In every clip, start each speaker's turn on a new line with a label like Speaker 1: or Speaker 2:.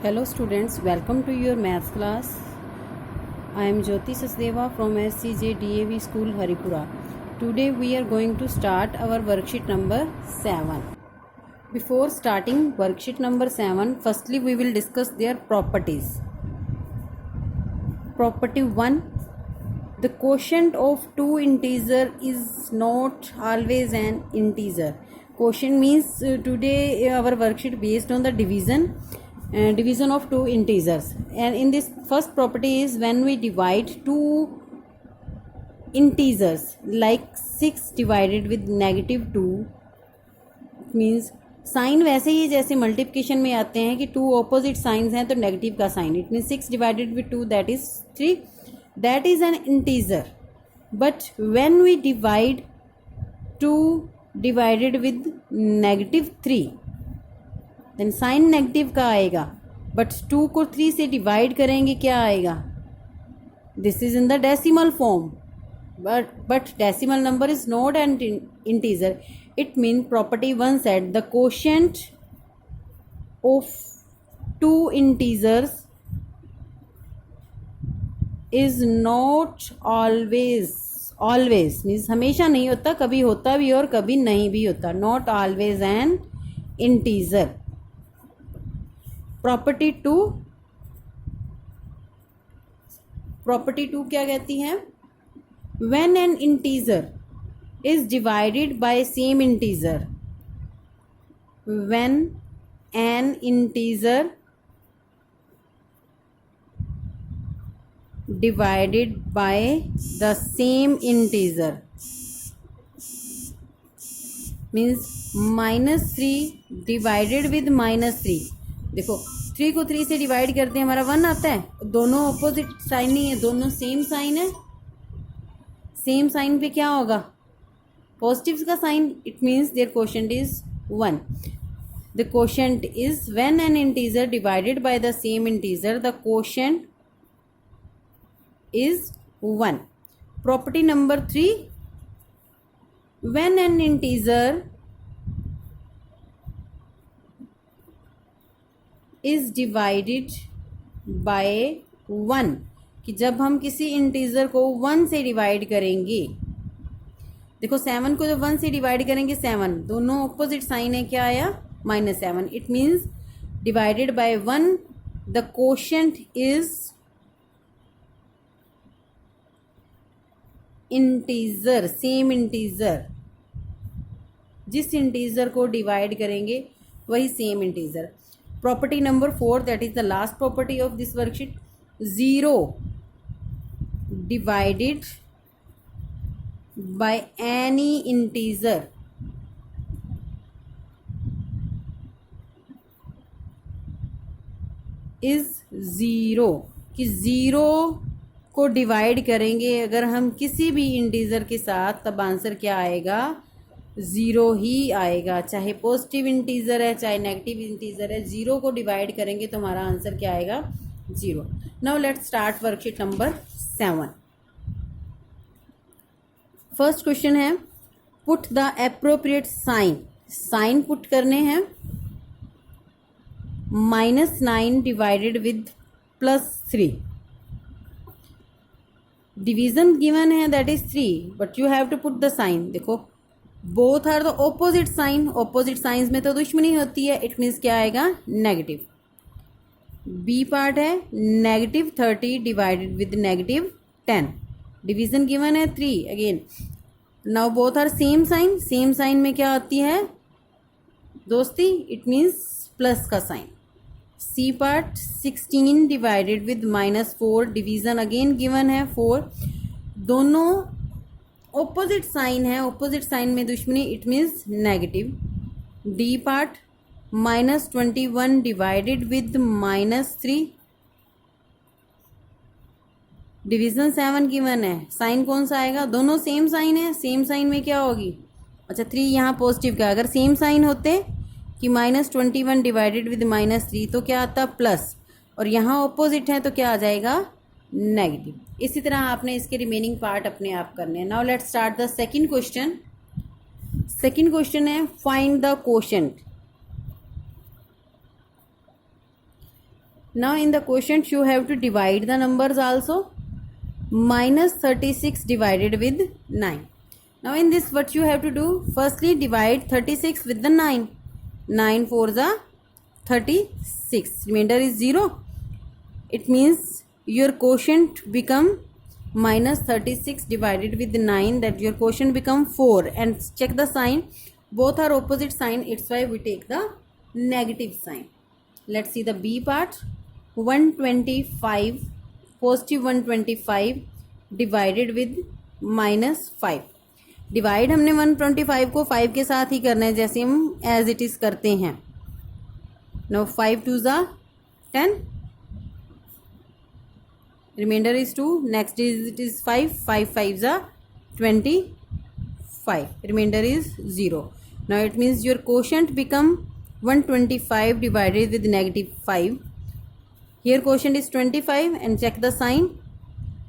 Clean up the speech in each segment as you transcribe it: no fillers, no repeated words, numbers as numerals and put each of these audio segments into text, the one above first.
Speaker 1: Hello students, welcome to your maths class. I am Jyoti Sasdeva from SCJ DAV School Haripura. Today we are going to start our worksheet number 7. Before starting worksheet number 7, firstly we will discuss their properties. Property 1. The quotient of two integers is not always an integer. Quotient means today our worksheet based on the division of two integers, and in this first property is when we divide two integers like 6 divided with -2 means sign वैसे ही जैसे multiplication में आते हैं कि to opposite science हैं तो negative का sign, it mean 6 divided with 2 that is 3, that is an integer. But when we divide 2 divided with -3 then sign negative का आएगा, बट 2 को 3 से डिवाइड करेंगे क्या आएगा? This is in the decimal form, but decimal number is not an integer. It means property 1 said the quotient of two integers is not always means हमेशा नहीं होता, कभी होता भी और कभी नहीं भी होता. Not always an integer. Property 2 क्या कहती है? When an integer is divided by same integer, when an integer divided by the same integer means -3 divided with -3. देखो 3 को 3 से डिवाइड करते हैं हमारा 1 आता है, दोनों ऑपोजिट साइन नहीं है, दोनों सेम साइन है. सेम साइन पे क्या होगा? पॉजिटिव का sign. It means there quotient is 1. The quotient is when an integer divided by the same integer the quotient is 1. Property number 3. When an integer is divided by 1, कि जब हम किसी integer को 1 से डिवाइड करेंगे, देखो 7 को जब 1 से डिवाइड करेंगे 7, दोनों ऑपोजिट साइन है, क्या आया? -7. It means divided by 1 the quotient is integer, same integer. जिस इंटीजर को डिवाइड करेंगे वही same integer. Property number 4 that is the last property of this worksheet. 0 divided by any integer is 0, कि 0 को divide करेंगे अगर हम किसी भी इंटीजर के साथ तब आंसर क्या आएगा? 0 ही आएगा. चाहे पॉजिटिव इंटीजर है चाहे नेगेटिव इंटीजर है, 0 को डिवाइड करेंगे तो हमारा आंसर क्या आएगा? 0. Now let's start worksheet number 7. First question है put the appropriate sign. Sign put करने हैं. -9 डिवाइडेड विद +3. डिवीजन गिवन है that is 3, but you have to put the sign. देखो both are the opposite sign, opposite signs में तो दुश्मनी होती है. इट मीन्स क्या आएगा? नेगेटिव. बी पार्ट है -30 डिवाइडेड विद -10. डिवीजन गिवन है 3 again. Now both are same sign, same sign में क्या आती है दोस्ती? इट मीन्स प्लस का sign. C part 16 divided with -4. Division again given है 4. दोनों ऑपोजिट साइन है, ऑपोजिट साइन में दुश्मनी, it means negative. D part -21 divided with -3. Division 7 given है. साइन कौन सा आएगा? दोनों सेम साइन है, सेम साइन में क्या होगी? अच्छा 3 यहाँ पॉजिटिव का, अगर सेम साइन होते कि -21 डिवाइडेड विद -3 तो क्या आता? प्लस. और यहाँ ऑपोजिट है तो क्या आ जाएगा? नेगेटिव. इसी तरह आपने इसके रिमेनिंग पार्ट अपने आप करने हैं. Now let's start the second question. Second question है find the quotient. Now in the quotient you have to divide the numbers also. Minus 36 divided with 9. Now in this what you have to do, firstly divide 36 with the 9. 9 4s are 36, remainder is 0. It means your quotient become minus 36 divided with 9, that your quotient become 4. And check the sign, both are opposite sign, it's why we take the negative sign. Let's see the B part. 125, positive 125 divided with -5. Divide हमने 125 को 5 के साथ ही करना है, जैसे हम as it is करते हैं. नो 5 2 ज़ा 10, remainder is 2, next is it is 5 5 5 ज़ा 25, remainder is 0. Now it means your quotient become 125 divided with -5. Here quotient is 25 and check the sign.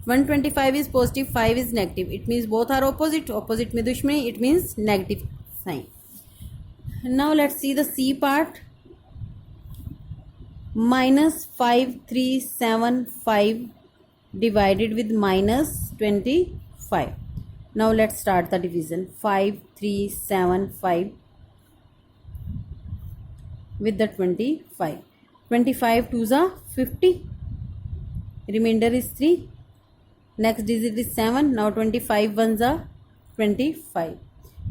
Speaker 1: 125 is positive, 5 is negative. It means both are opposite. Opposite में दुश्मनी, it means negative sign. Now let's see the C part. -5375 divided with -25. Now let's start the division. 5375 with the 25. 25 2s are 50, remainder is 3, next digit is 7. Now 25 1s are 25.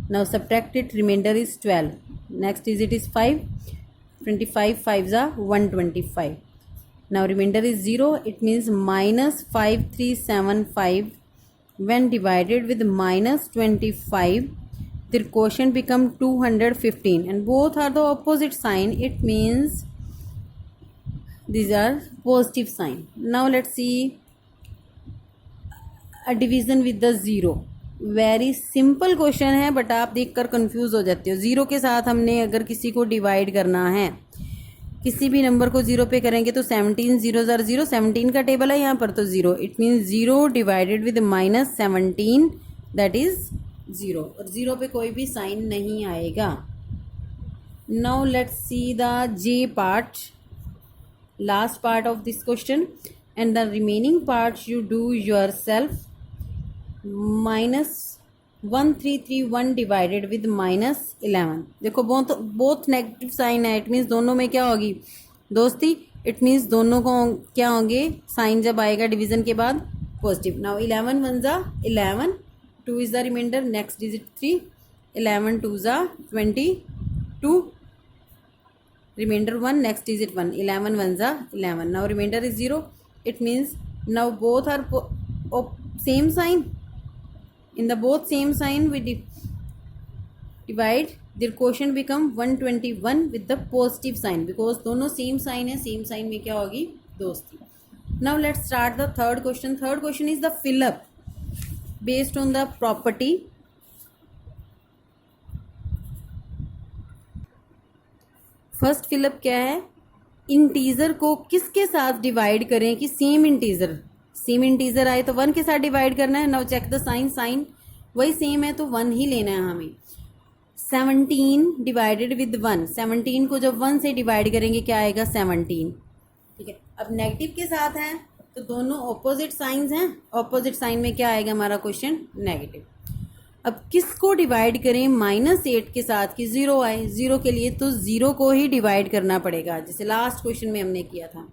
Speaker 1: Now subtract it, remainder is 12, next digit is 5. 25 5s are 125. Now remainder is 0. It means -5375 when divided with -25, their quotient become 215 and both are the opposite sign. It means these are positive sign. Now let's see a division with the 0. Very simple question है but आप देखकर confuse हो जाते हो. Zero के साथ हमने अगर किसी को डिवाइड करना है, किसी भी नंबर को ज़ीरो पे करेंगे तो 17 0 ज़र 0, 17 का टेबल है यहाँ पर तो 0. It means 0 divided with -17 that is 0 और 0 पे कोई भी साइन नहीं आएगा. Now let's see the J part, last part of this question, and the remaining parts you do yourself. -1331 divided with -11. देखो बोथ नेगेटिव साइन है. इट मीन्स दोनों में क्या होगी दोस्ती. इट मीन्स दोनों को क्या होंगे साइन जब आएगा डिवीजन के बाद पॉजिटिव. नाउ 11 1 ज़ा 11, 2 is the remainder, next digit 3, 11 2 ज़ा 22, remainder 1, next digit 1, 11 1s are 11. Now remainder is 0. It means now both are same sign. In the both same sign we divide, their quotient become 121 with the positive sign because दोनों same sign है. same sign में क्या होगी दोस्ती. Now let's start the third question. Third question is the fill up based on the property. First fill up क्या है, integer को किसके साथ डिवाइड करें कि सेम इंटीजर आए तो 1 के साथ डिवाइड करना है. Now check the sign, sign वही सेम है तो 1 ही लेना है हमें. 17 डिवाइडेड विद 1, 17 को जब 1 से डिवाइड करेंगे क्या आएगा 17. ठीक है, अब नेगेटिव के साथ हैं तो दोनों ऑपोजिट साइंस हैं. ऑपोजिट साइन में क्या आएगा हमारा क्वेश्चन नेगेटिव. अब किसको डिवाइड करें -8 के साथ कि 0 आए. 0 के लिए तो 0 को ही डिवाइड करना पड़ेगा जैसे लास्ट क्वेश्चन में हमने किया था.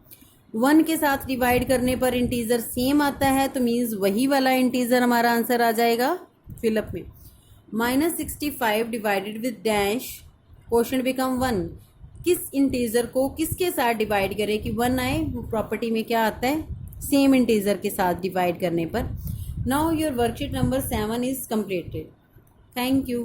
Speaker 1: 1 के साथ डिवाइड करने पर इंटीजर सेम आता है तो मीन्स वही वाला इंटीजर हमारा आंसर आ जाएगा फिलअप में. -65 divided with dash, question become 1. किस इंटीजर को किसके साथ डिवाइड करें कि 1 आए. वो प्रॉपर्टी में क्या आता है सेम इंटीजर के साथ डिवाइड करने पर. Now your worksheet number 7 is completed. Thank you.